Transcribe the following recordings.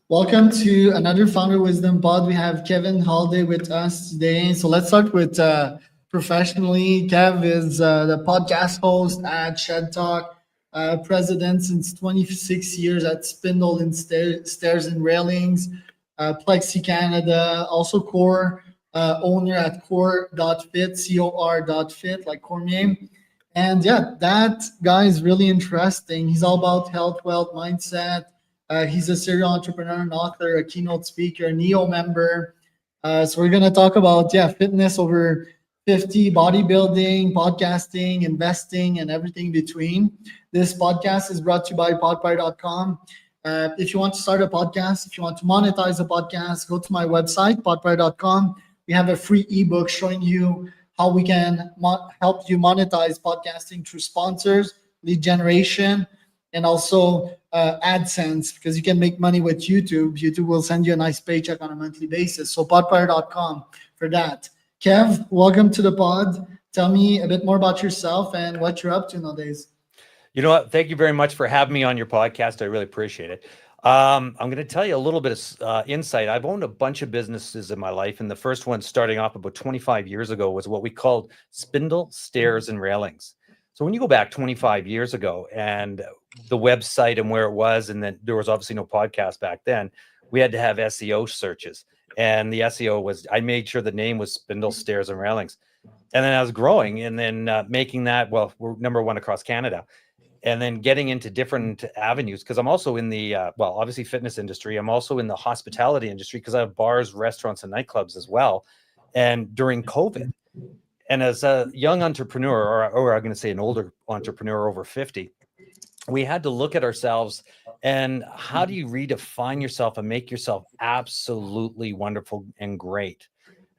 Welcome to another Founder Wisdom Pod. We have Kevin Halliday with us today. So let's start with professionally. Kev is the podcast host at Shed Talk, president since 26 years at Spindle and Stairs and Railings, Plexi Canada, also core owner at core.fit, COR.fit, like Cormier. And yeah, that guy is really interesting. He's all about health, wealth, mindset. He's a serial entrepreneur, an author, a keynote speaker, NEO member. So we're gonna talk about fitness over 50, bodybuilding, podcasting, investing, and everything between. This podcast is brought to you by podpire.com. If you want to start a podcast, if you want to monetize a podcast, go to my website, podpire.com. We have a free ebook showing you how we can help you monetize podcasting through sponsors, lead generation, and also AdSense, because you can make money with YouTube. YouTube will send you a nice paycheck on a monthly basis. So podpire.com for that. Kev, welcome to the pod. Tell me a bit more about yourself and what you're up to nowadays. You know what? Thank you very much for having me on your podcast. I really appreciate it. I'm going to tell you a little bit of insight. I've owned a bunch of businesses in my life, and the first one starting off about 25 years ago was what we called Spindle, Stairs, and Railings. So when you go back 25 years ago and the website and where it was, and then there was obviously no podcast back then, we had to have SEO searches. And the SEO was, I made sure the name was Spindle, Stairs, and Railings. And then I was growing and then making that, well, we're number one across Canada. And then getting into different avenues, because I'm also in the, obviously fitness industry. I'm also in the hospitality industry because I have bars, restaurants, and nightclubs as well. And during COVID, and as a young entrepreneur, or I'm going to say an older entrepreneur over 50, we had to look at ourselves and how do you redefine yourself and make yourself absolutely wonderful and great.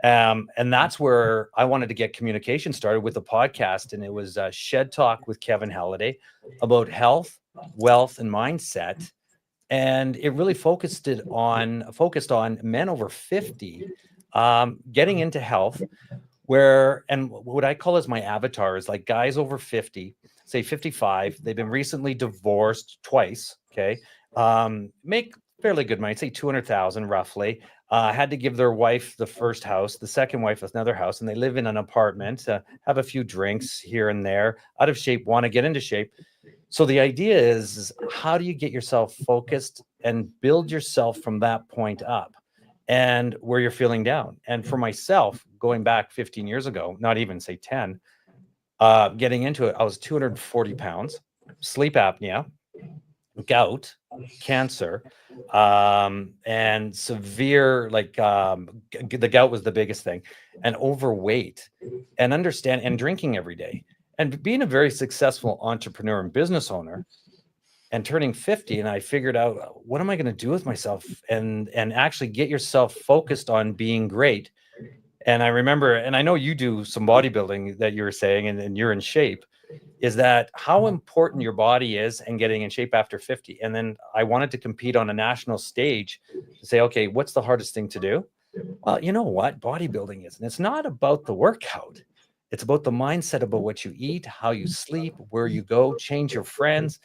And that's where I wanted to get communication started with a podcast. And it was Shed Talk with Kevin Halliday about health, wealth, and mindset. And it really focused on men over 50 getting into health, and what I call as my avatar is like guys over 50, say 55. They've been recently divorced twice. Okay. Make fairly good money, say 200,000 roughly. Had to give their wife the first house, the second wife another house, and they live in an apartment, have a few drinks here and there, out of shape, want to get into shape. So the idea is how do you get yourself focused and build yourself from that point up and where you're feeling down? And for myself, going back 15 years ago, not even say 10, getting into it, I was 240 pounds, sleep apnea, gout, cancer, and severe, the gout was the biggest thing, and overweight, and drinking every day, and being a very successful entrepreneur and business owner, and turning 50. And I figured out, what am I going to do with myself and actually get yourself focused on being great. And I remember, and I know you do some bodybuilding that you were saying, and you're in shape, is that how important your body is and getting in shape after 50. And then I wanted to compete on a national stage to say, okay, what's the hardest thing to do? Well, you know what? Bodybuilding is. And it's not about the workout. It's about the mindset, about what you eat, how you sleep, where you go, change your friends,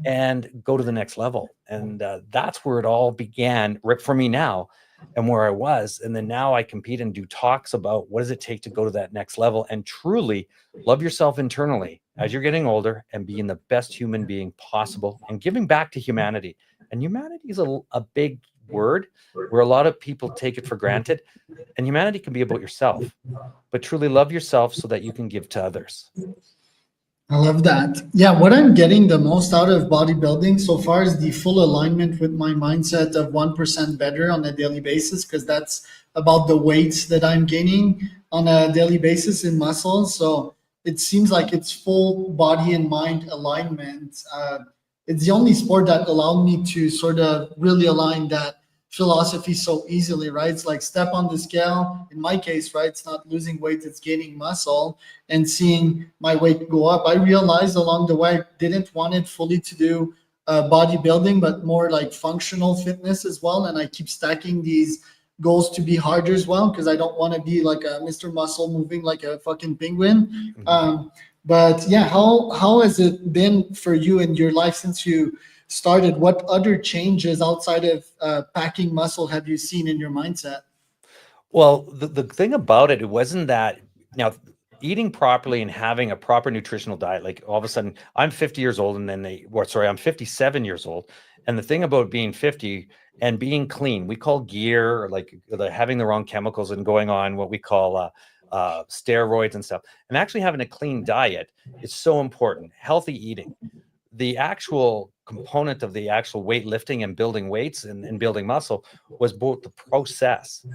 and go to the next level. And that's where it all began for me now, and where I was. And then now I compete and do talks about what does it take to go to that next level and truly love yourself internally as you're getting older and being the best human being possible and giving back to humanity. And humanity is a big word where a lot of people take it for granted. And humanity can be about yourself, but truly love yourself so that you can give to others. I love that. Yeah, what I'm getting the most out of bodybuilding so far is the full alignment with my mindset of 1% better on a daily basis, because that's about the weights that I'm gaining on a daily basis in muscle. So it seems like it's full body and mind alignment. It's the only sport that allowed me to sort of really align that philosophy so easily, right? It's like step on the scale. In my case, right, it's not losing weight, it's gaining muscle and seeing my weight go up. I realized along the way I didn't want it fully to do bodybuilding, but more like functional fitness as well. And I keep stacking these goals to be harder as well, because I don't want to be like a Mr. Muscle moving like a fucking penguin. But yeah, how has it been for you in your life since you started, what other changes outside of packing muscle have you seen in your mindset? Well, the thing about it, it wasn't that now eating properly and having a proper nutritional diet, like all of a sudden I'm 50 years old and then I'm 57 years old. And the thing about being 50 and being clean, we call gear, like having the wrong chemicals and going on what we call steroids and stuff, and actually having a clean diet is so important. Healthy eating, the actual component of the actual weightlifting and building weights and building muscle was both the process.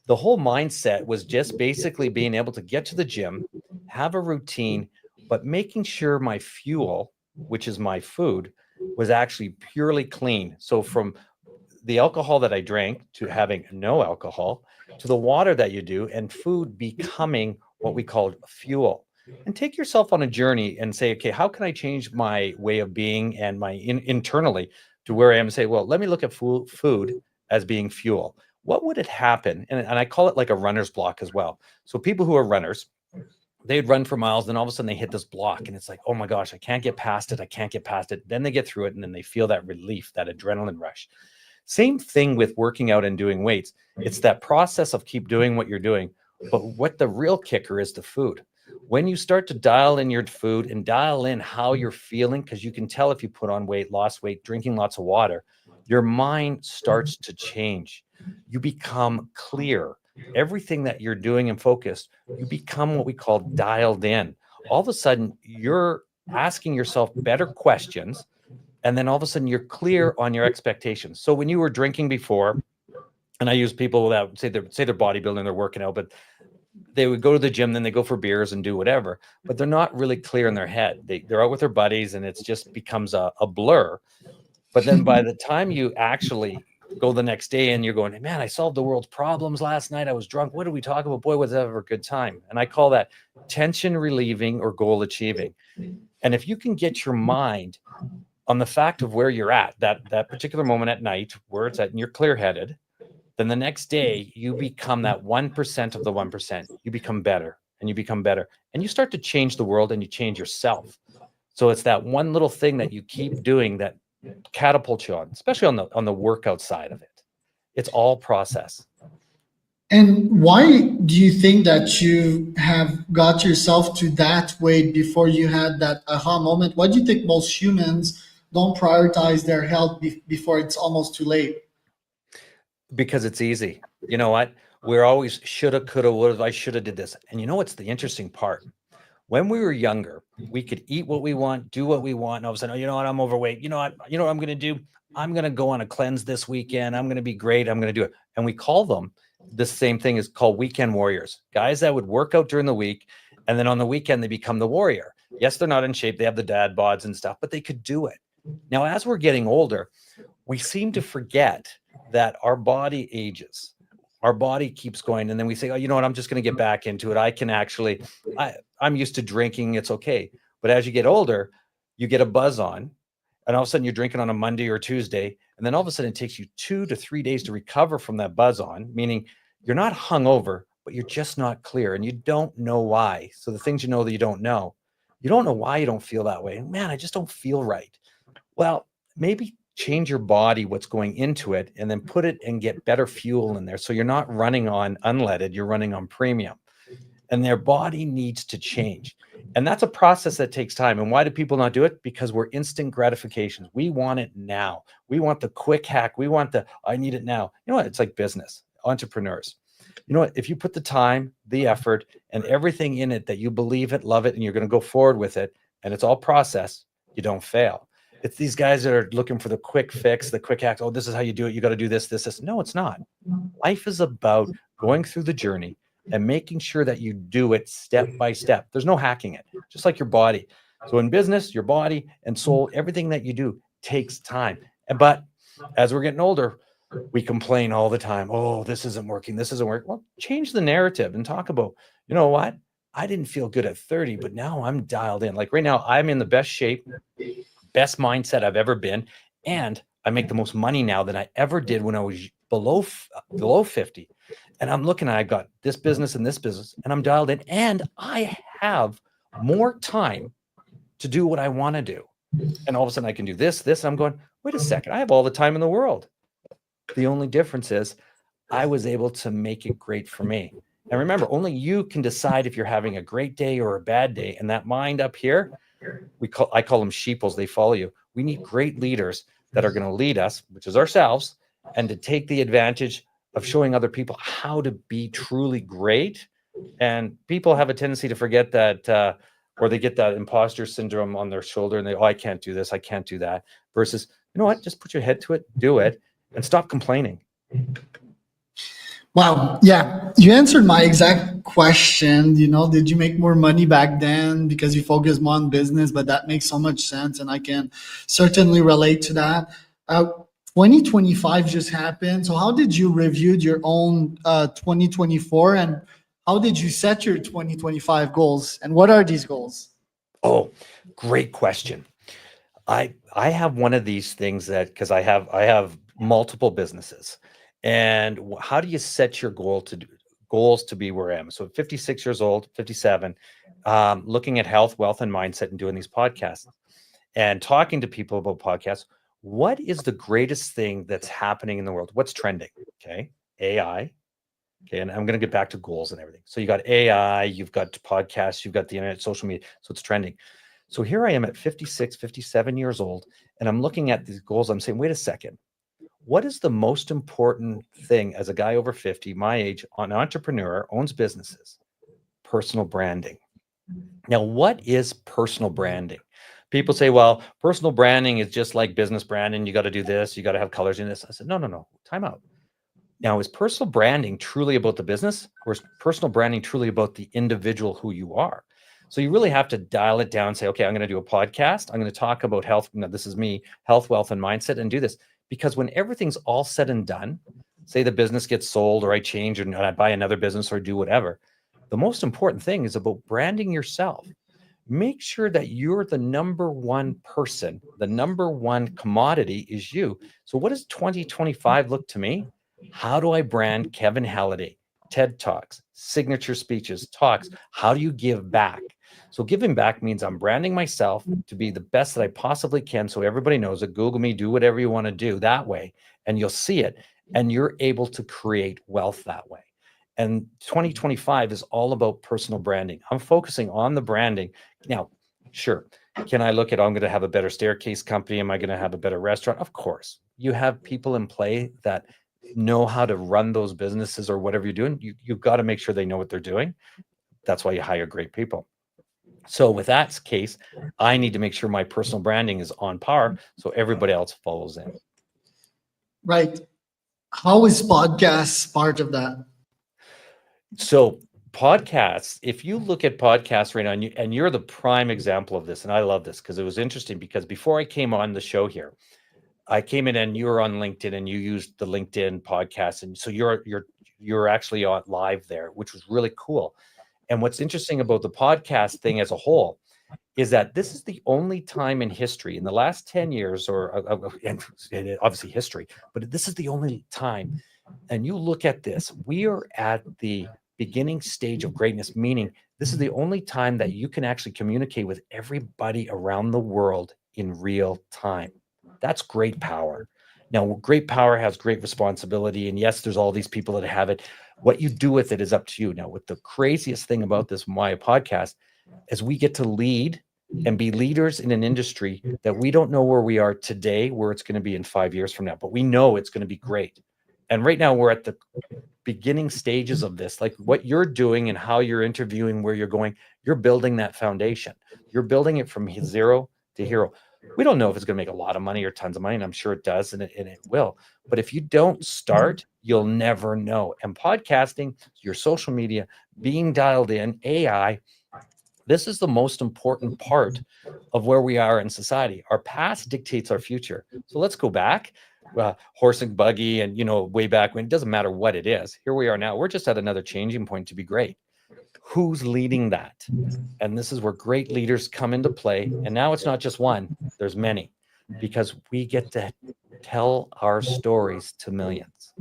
The whole mindset was just basically being able to get to the gym, have a routine, but making sure my fuel, which is my food, was actually purely clean. So from the alcohol that I drank to having no alcohol to the water that you do and food becoming what we call fuel. And take yourself on a journey and say, okay, how can I change my way of being and my internally to where I am and say, well, let me look at food as being fuel. What would it happen? And I call it like a runner's block as well. So people who are runners, they'd run for miles, then all of a sudden they hit this block and it's like, oh my gosh, I can't get past it. I can't get past it. Then they get through it and then they feel that relief, that adrenaline rush. Same thing with working out and doing weights. It's that process of keep doing what you're doing. But what the real kicker is the food. When you start to dial in your food and dial in how you're feeling, because you can tell if you put on weight, lost weight, drinking lots of water, your mind starts to change. You become clear. Everything that you're doing and focused, you become what we call dialed in. All of a sudden, you're asking yourself better questions. And then all of a sudden, you're clear on your expectations. So when you were drinking before, and I use people that say they're bodybuilding, they're working out, but they would go to the gym, then they go for beers and do whatever, but they're not really clear in their head. They're out with their buddies and it just becomes a blur. But then by the time you actually go the next day and you're going, man, I solved the world's problems last night. I was drunk. What did we talk about? Boy, was that ever a good time. And I call that tension relieving or goal achieving. And if you can get your mind on the fact of where you're at, that particular moment at night, where it's at, and you're clear headed, then the next day you become that 1% of the 1%. You become better and you become better and you start to change the world and you change yourself. So it's that one little thing that you keep doing that catapults you on, especially on the workout side of it. It's all process. And why do you think that you have got yourself to that weight before you had that aha moment? Why do you think most humans don't prioritize their health before it's almost too late? Because it's easy. You know what? We're always shoulda, coulda, woulda. I shoulda did this. And you know what's the interesting part? When we were younger, we could eat what we want, do what we want, and all of a sudden, oh, you know what? I'm overweight. You know what I'm going to do? I'm going to go on a cleanse this weekend. I'm going to be great. I'm going to do it. And we call them the same thing is called weekend warriors. Guys that would work out during the week, and then on the weekend they become the warrior. Yes, they're not in shape. They have the dad bods and stuff, but they could do it. Now, as we're getting older, we seem to forget that our body ages. Our body keeps going. And then we say, oh, you know what? I'm just going to get back into it. I can actually, I'm used to drinking. It's okay. But as you get older, you get a buzz on. And all of a sudden you're drinking on a Monday or Tuesday. And then all of a sudden it takes you 2 to 3 days to recover from that buzz on, meaning you're not hungover, but you're just not clear and you don't know why. So the things you know that you don't know why you don't feel that way. Man, I just don't feel right. Well, maybe change your body, what's going into it, and then put it and get better fuel in there. So you're not running on unleaded, you're running on premium. And their body needs to change. And that's a process that takes time. And why do people not do it? Because we're instant gratifications. We want it now. We want the quick hack. We want I need it now. You know what? It's like business, entrepreneurs. You know what? If you put the time, the effort, and everything in it that you believe it, love it, and you're going to go forward with it, and it's all process, you don't fail. It's these guys that are looking for the quick fix, the quick hack. Oh, this is how you do it. You got to do this, this, this. No, it's not. Life is about going through the journey and making sure that you do it step by step. There's no hacking it, just like your body. So in business, your body and soul, everything that you do takes time. But as we're getting older, we complain all the time. Oh, this isn't working. This isn't working. Well, change the narrative and talk about, you know what? I didn't feel good at 30, but now I'm dialed in. Like right now, I'm in the best shape, best mindset I've ever been. And I make the most money now than I ever did when I was below 50. And I'm looking at, I've got this business and this business, and I'm dialed in, and I have more time to do what I want to do. And all of a sudden I can do this, and I'm going, wait a second, I have all the time in the world. The only difference is I was able to make it great for me. And remember, only you can decide if you're having a great day or a bad day. And that mind up here, I call them sheeples, they follow you. We need great leaders that are going to lead us, which is ourselves, and to take the advantage of showing other people how to be truly great. And people have a tendency to forget that, or they get that imposter syndrome on their shoulder and I can't do this, I can't do that. Versus, you know what, just put your head to it, do it, and stop complaining. Wow. Yeah. You answered my exact question. Did you make more money back then because you focused more on business? But that makes so much sense. And I can certainly relate to that. Uh, 2025 just happened. So how did you review your own 2024, and how did you set your 2025 goals? And what are these goals? Oh, great question. I have one of these things that because I have multiple businesses, and how do you set your goals to be where I am? So at 56 years old, 57, looking at health, wealth, and mindset, and doing these podcasts and talking to people about podcasts. What is the greatest thing that's happening in the world? What's trending? Okay, AI. Okay, and I'm going to get back to goals and everything. So you got AI, you've got podcasts, you've got the internet, social media. So it's trending. So here I am at 56, 57 years old, and I'm looking at these goals. I'm saying, wait a second. What is the most important thing as a guy over 50, my age, an entrepreneur, owns businesses? Personal branding. Now, what is personal branding? People say, well, personal branding is just like business branding. You got to do this. You got to have colors in this. I said, no. Time out. Now, is personal branding truly about the business, or is personal branding truly about the individual who you are? So you really have to dial it down and say, okay, I'm going to do a podcast. I'm going to talk about health. Now, this is me, health, wealth, and mindset, and do this. Because when everything's all said and done, say the business gets sold, or I change and I buy another business or do whatever, the most important thing is about branding yourself. Make sure that you're the number one person, the number one commodity is you. So what does 2025 look to me? How do I brand Kevin Halliday? TED Talks, signature speeches, talks. How do you give back? So giving back means I'm branding myself to be the best that I possibly can so everybody knows it. Google me, do whatever you want to do that way, and you'll see it. And you're able to create wealth that way. And 2025 is all about personal branding. I'm focusing on the branding. Now, sure, can I look at, I'm going to have a better staircase company? Am I going to have a better restaurant? Of course. You have people in play that know how to run those businesses or whatever you're doing. You've got to make sure they know what they're doing. That's why you hire great people. So with that case, I need to make sure my personal branding is on par so everybody else follows in. Right. How is podcasts part of that? So podcasts, if you look at podcasts right now, and you're the prime example of this, and I love this because it was interesting because before I came on the show here, I came in and you were on LinkedIn and you used the LinkedIn podcast. And so you're actually on live there, which was really cool. And what's interesting about the podcast thing as a whole is that this is the only time in history in the last 10 years and obviously history, but this is the only time. And you look at this, we are at the beginning stage of greatness, meaning this is the only time that you can actually communicate with everybody around the world in real time. That's great power. Now, great power has great responsibility. And yes, there's all these people that have it. What you do with it is up to you. Now, what the craziest thing about this Maya podcast is we get to lead and be leaders in an industry that we don't know where we are today, where it's going to be in 5 years from now, but we know it's going to be great. And right now we're at the beginning stages of this, like what you're doing and how you're interviewing, where you're going, you're building that foundation. You're building it from zero to hero. We don't know if it's going to make a lot of money or tons of money, and I'm sure it does, and it will. But if you don't start, you'll never know. And podcasting, your social media, being dialed in, AI, this is the most important part of where we are in society. Our past dictates our future. So let's go back, horse and buggy, and way back when. It doesn't matter what it is. Here we are now. We're just at another changing point to be great. Who's leading that? And this is where great leaders come into play. And now it's not just one, there's many, because we get to tell our stories to millions.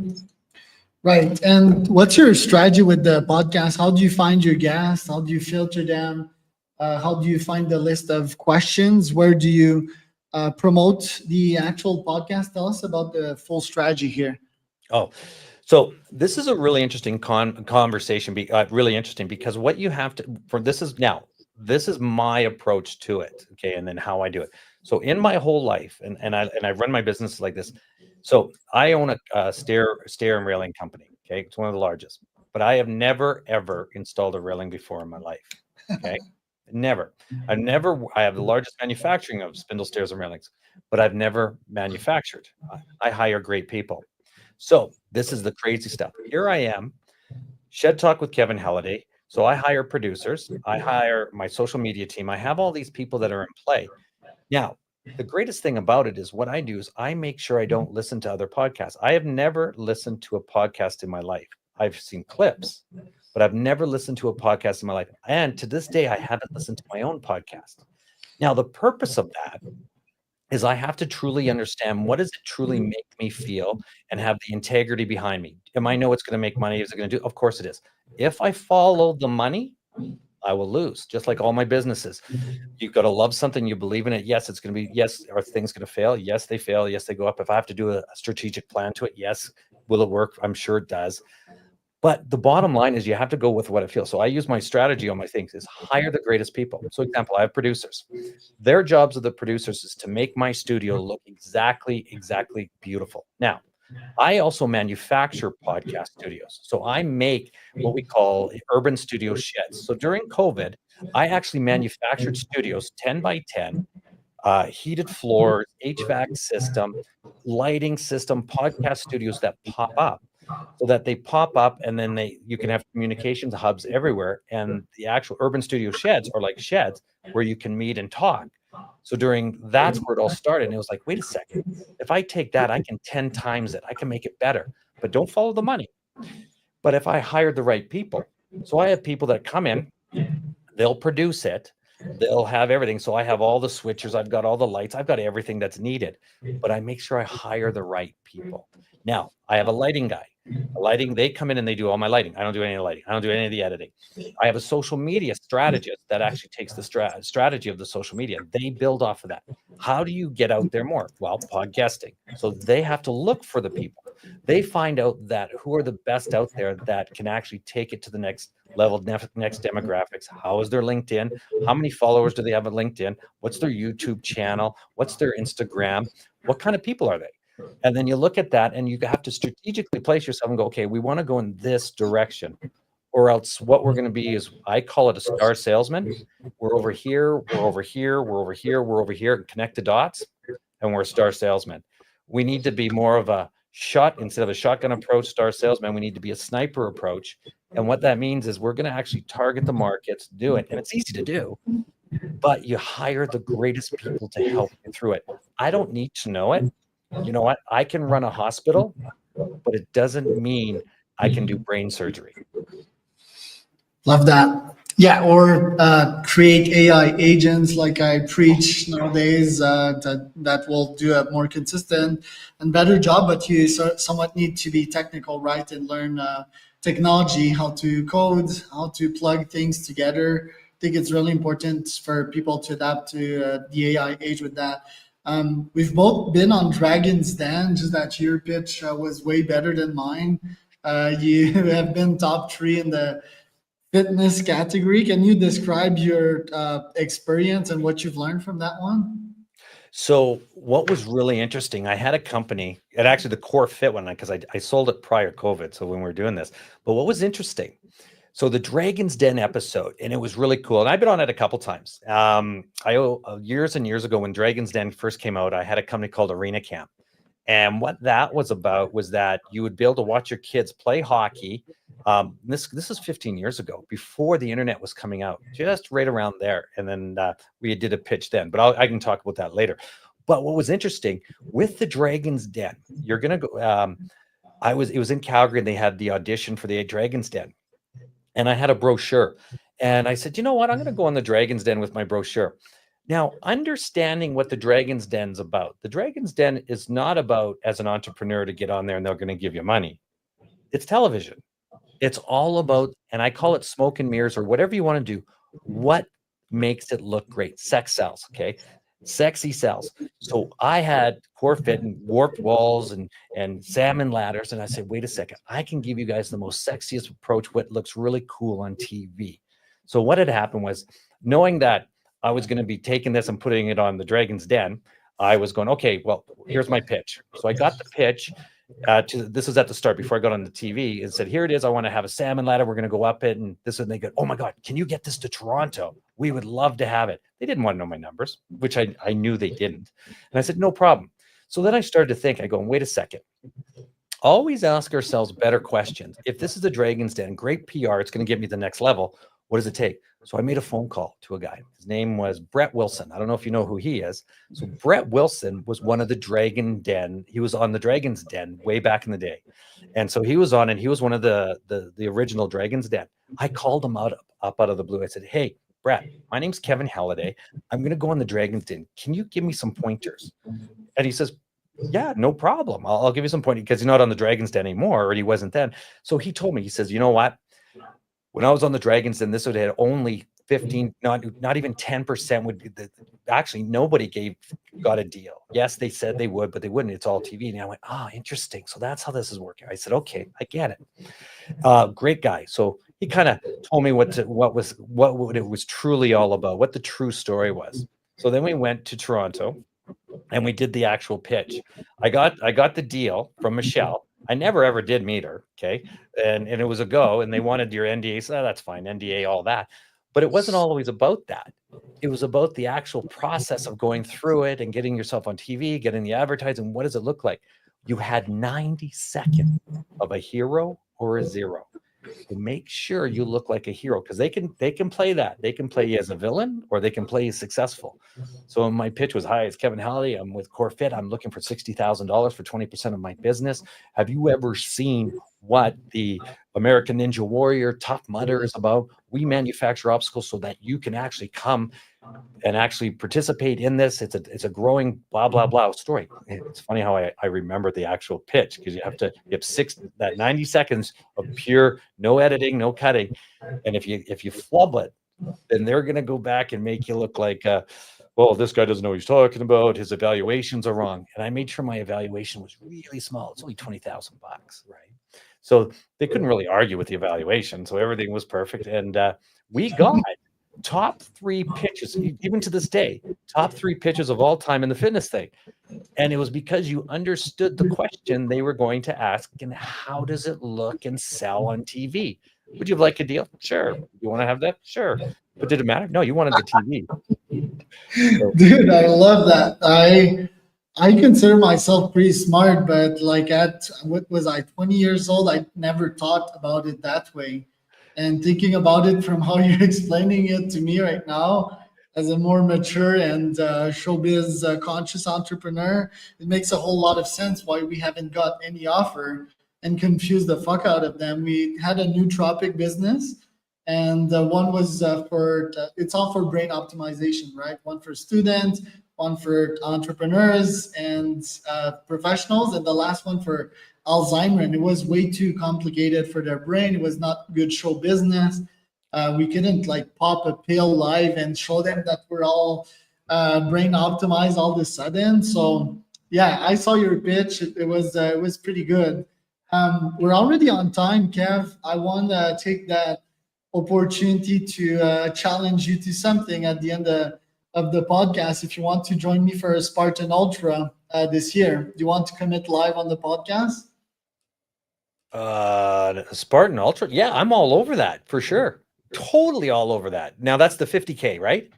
Right. And what's your strategy with the podcast? How do you find your guests? How do you filter them? How do you find the list of questions? Where do you promote the actual podcast? Tell us about the full strategy here. Oh, so this is a really interesting conversation. Really interesting because what you have to for this is now this is my approach to it. Okay, and then how I do it. So in my whole life, and I run my business like this. So I own a stair and railing company. Okay, it's one of the largest, but I have never ever installed a railing before in my life. Okay, never. I have the largest manufacturing of spindle stairs and railings, but I've never manufactured. I hire great people. So this is the crazy stuff. Here I am, Shed Talk with Kevin Halliday. So I hire producers, I hire my social media team. I have all these people that are in play. Now, the greatest thing about it is what I do is I make sure I don't listen to other podcasts. I have never listened to a podcast in my life. I've seen clips, but I've never listened to a podcast in my life. And to this day, I haven't listened to my own podcast. Now, the purpose of that is I have to truly understand what does it truly make me feel and have the integrity behind me. Am I know it's going to make money? Is it going to do? Of course it is. If I follow the money, I will lose, just like all my businesses. You've got to love something, you believe in it. Yes, it's going to be, yes, are things going to fail? Yes, they fail. Yes, they go up. If I have to do a strategic plan to it, yes. Will it work? I'm sure it does. But the bottom line is you have to go with what it feels. So I use my strategy on my things is hire the greatest people. So example, I have producers. Their jobs of the producers is to make my studio look exactly beautiful. Now, I also manufacture podcast studios. So I make what we call urban studio sheds. So during COVID, I actually manufactured studios 10 by 10, heated floors, HVAC system, lighting system, podcast studios that pop up so that they pop up and then you can have communications hubs everywhere. And the actual urban studio sheds are like sheds where you can meet and talk. So that's where it all started. And it was like, wait a second, if I take that, I can 10 times it. I can make it better, but don't follow the money. But if I hired the right people, so I have people that come in, they'll produce it, they'll have everything. So I have all the switchers, I've got all the lights, I've got everything that's needed, but I make sure I hire the right people. Now, I have a lighting guy. Lighting, they come in and they do all my lighting. I don't do any of the lighting. I don't do any of the editing. I have a social media strategist that actually takes the strategy of the social media. They build off of that. How do you get out there more? Well, podcasting. So they have to look for the people. They find out that who are the best out there that can actually take it to the next level, next demographics. How is their LinkedIn? How many followers do they have on LinkedIn? What's their YouTube channel? What's their Instagram? What kind of people are they? And then you look at that and you have to strategically place yourself and go, okay, we want to go in this direction. Or else what we're going to be is, I call it a star salesman. We're over here, we're over here, we're over here, we're over here, and connect the dots, and we're a star salesman. We need to be more of a instead of a shotgun approach, star salesman, we need to be a sniper approach. And what that means is we're going to actually target the markets, do it. And it's easy to do, but you hire the greatest people to help you through it. I don't need to know it. You know what? I can run a hospital, but it doesn't mean I can do brain surgery. Love that. Yeah, or create AI agents like I preach nowadays that will do a more consistent and better job. But you somewhat need to be technical, right, and learn technology, how to code, how to plug things together. I think it's really important for people to adapt to the AI age with that. We've both been on Dragon's Den, just that your pitch was way better than mine. You have been top three in the fitness category. Can you describe your experience and what you've learned from that one? So what was really interesting, I had a company, and actually the core fit one, because I sold it prior COVID. So when we were doing this, but what was interesting, so the Dragon's Den episode, and it was really cool. And I've been on it a couple times. Years and years ago when Dragon's Den first came out, I had a company called Arena Camp. And what that was about was that you would be able to watch your kids play hockey. This is 15 years ago, before the internet was coming out, just right around there. And then we did a pitch then, but I can talk about that later. But what was interesting with the Dragon's Den, you're gonna go. It was in Calgary, and they had the audition for the Dragon's Den, and I had a brochure, and I said, you know what, I'm gonna go on the Dragon's Den with my brochure. Now, understanding what the Dragon's Den's about, the Dragon's Den is not about as an entrepreneur to get on there and they're going to give you money. It's television. It's all about, and I call it smoke and mirrors or whatever you want to do. What makes it look great? Sex sells. Okay. Sexy cells. So I had Corfit and warped walls and salmon ladders, and I said, wait a second, I can give you guys the most sexiest approach, what looks really cool on TV. So what had happened was, knowing that I was going to be taking this and putting it on the Dragon's Den, I was going, okay, well, here's my pitch. So I got the pitch. This was at the start before I got on the TV, and said, here it is. I want to have a salmon ladder. We're going to go up it, and this, and they go, oh my God, can you get this to Toronto? We would love to have it. They didn't want to know my numbers, which I knew they didn't. And I said, no problem. So then I started to think, I go, wait a second. Always ask ourselves better questions. If this is a Dragon's Den, great PR, it's going to get me to the next level. What does it take? So I made a phone call to a guy. His name was Brett Wilson. I don't know if you know who he is. So Brett Wilson was one of the Dragon Den. He was on the Dragon's Den way back in the day. And so he was on, and he was one of the original Dragon's Den. I called him up out of the blue. I said, hey, Brett, my name's Kevin Halliday. I'm going to go on the Dragon's Den. Can you give me some pointers? And he says, yeah, no problem. I'll give you some pointers, because he's not on the Dragon's Den anymore, or he wasn't then. So he told me, he says, you know what? When I was on the Dragons, Den, this would have only 15, not even 10% would be actually nobody got a deal. Yes, they said they would, but they wouldn't. It's all TV. And I went, interesting. So that's how this is working. I said, okay, I get it. Great guy. So he kind of told me what it was truly all about, what the true story was. So then we went to Toronto and we did the actual pitch. I got the deal from Michelle. I never ever did meet her. Okay. And it was a go, and they wanted your NDA. So that's fine. NDA, all that. But it wasn't always about that. It was about the actual process of going through it and getting yourself on TV, getting the advertising. What does it look like? You had 90 seconds of a hero or a zero. So make sure you look like a hero, because they can play that. They can play you as a villain, or they can play you successful. So my pitch was, hi, it's Kevin Halliday. I'm with Corfit. I'm looking for $60,000 for 20% of my business. Have you ever seen what the American Ninja Warrior Tough Mudder is about? We manufacture obstacles so that you can actually come and actually participate in this. It's a growing blah blah blah story. It's funny how I remember the actual pitch, because you have 90 seconds of pure, no editing, no cutting, and if you flub it, then they're going to go back and make you look like well, this guy doesn't know what he's talking about. His evaluations are wrong. And I made sure my evaluation was really small. It's only $20,000, right? So they couldn't really argue with the evaluation. So everything was perfect, and we got top 3 pitches, even to this day, top 3 pitches of all time in the fitness thing. And it was because you understood the question they were going to ask, and how does it look and sell on TV? Would you like a deal? Sure. You want to have that? Sure. But did it matter? No, you wanted the TV. So, Dude, I love that. I consider myself pretty smart, but like at what was I, 20 years old, I never thought about it that way. And thinking about it from how you're explaining it to me right now, as a more mature and showbiz conscious entrepreneur, it makes a whole lot of sense why we haven't got any offer and confused the fuck out of them. We had a nootropic business, and one was it's all for brain optimization, right? One for students, one for entrepreneurs and professionals, and the last one for Alzheimer. And it was way too complicated for their brain. It was not good show business. We couldn't like pop a pill live and show them that we're all brain optimized all of a sudden. So yeah, I saw your pitch. It was pretty good. We're already on time, Kev. I want to take that opportunity to challenge you to something at the end of the podcast. If you want to join me for a Spartan Ultra this year, do you want to commit live on the podcast? Spartan Ultra. Yeah, I'm all over that for sure. Totally all over that. Now that's the 50K, right?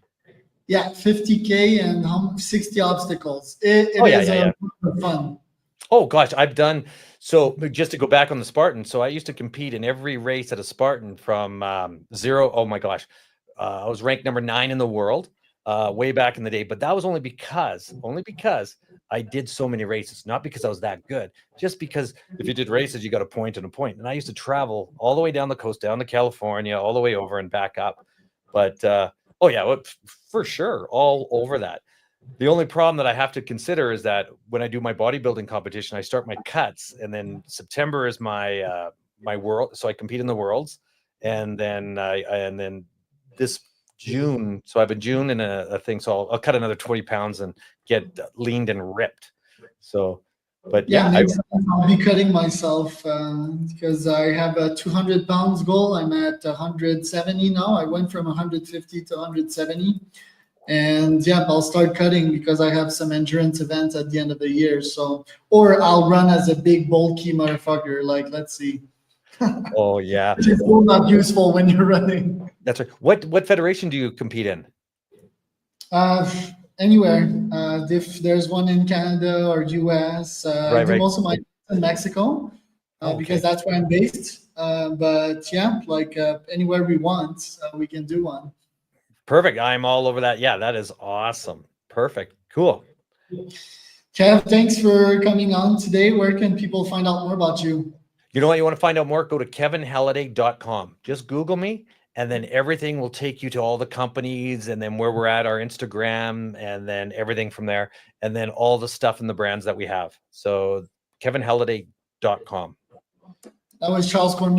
Yeah, 50K and 60 obstacles. It is fun. Oh gosh, I've done so. Just to go back on the Spartan, so I used to compete in every race at a Spartan from 0. Oh my gosh, I was ranked number 9 in the world way back in the day. But that was only because I did so many races, not because I was that good, just because if you did races, you got a point and a point. And I used to travel all the way down the coast, down to California, all the way over and back up. But oh yeah, for sure, all over that. The only problem that I have to consider is that when I do my bodybuilding competition, I start my cuts, and then September is my my world. So I compete in the worlds, and then this June. So I have a June and a thing. So I'll cut another 20 pounds and get leaned and ripped. So, but Yeah, yeah, next time I'll be cutting myself because I have a 200 pounds goal. I'm at 170 now. I went from 150 to 170. And yeah, I'll start cutting because I have some endurance events at the end of the year. So, or I'll run as a big bulky motherfucker. Like, let's see. oh yeah, Which is still not useful when you're running. that's right. What federation do you compete in? Uh, Anywhere. If there's one in Canada or US, I Right, do right. most of my in Mexico Oh, because okay. that's where I'm based. But yeah, like anywhere we want, we can do one. Perfect. I'm all over that. Yeah, that is awesome. Perfect. Cool. Kev, thanks for coming on today. Where can people find out more about you? You know what? You want to find out more? Go to kevinhalliday.com. Just Google me, and then everything will take you to all the companies and then where we're at, our Instagram, and then everything from there, and then all the stuff and the brands that we have. So kevinhalliday.com. That was Charles Cormier.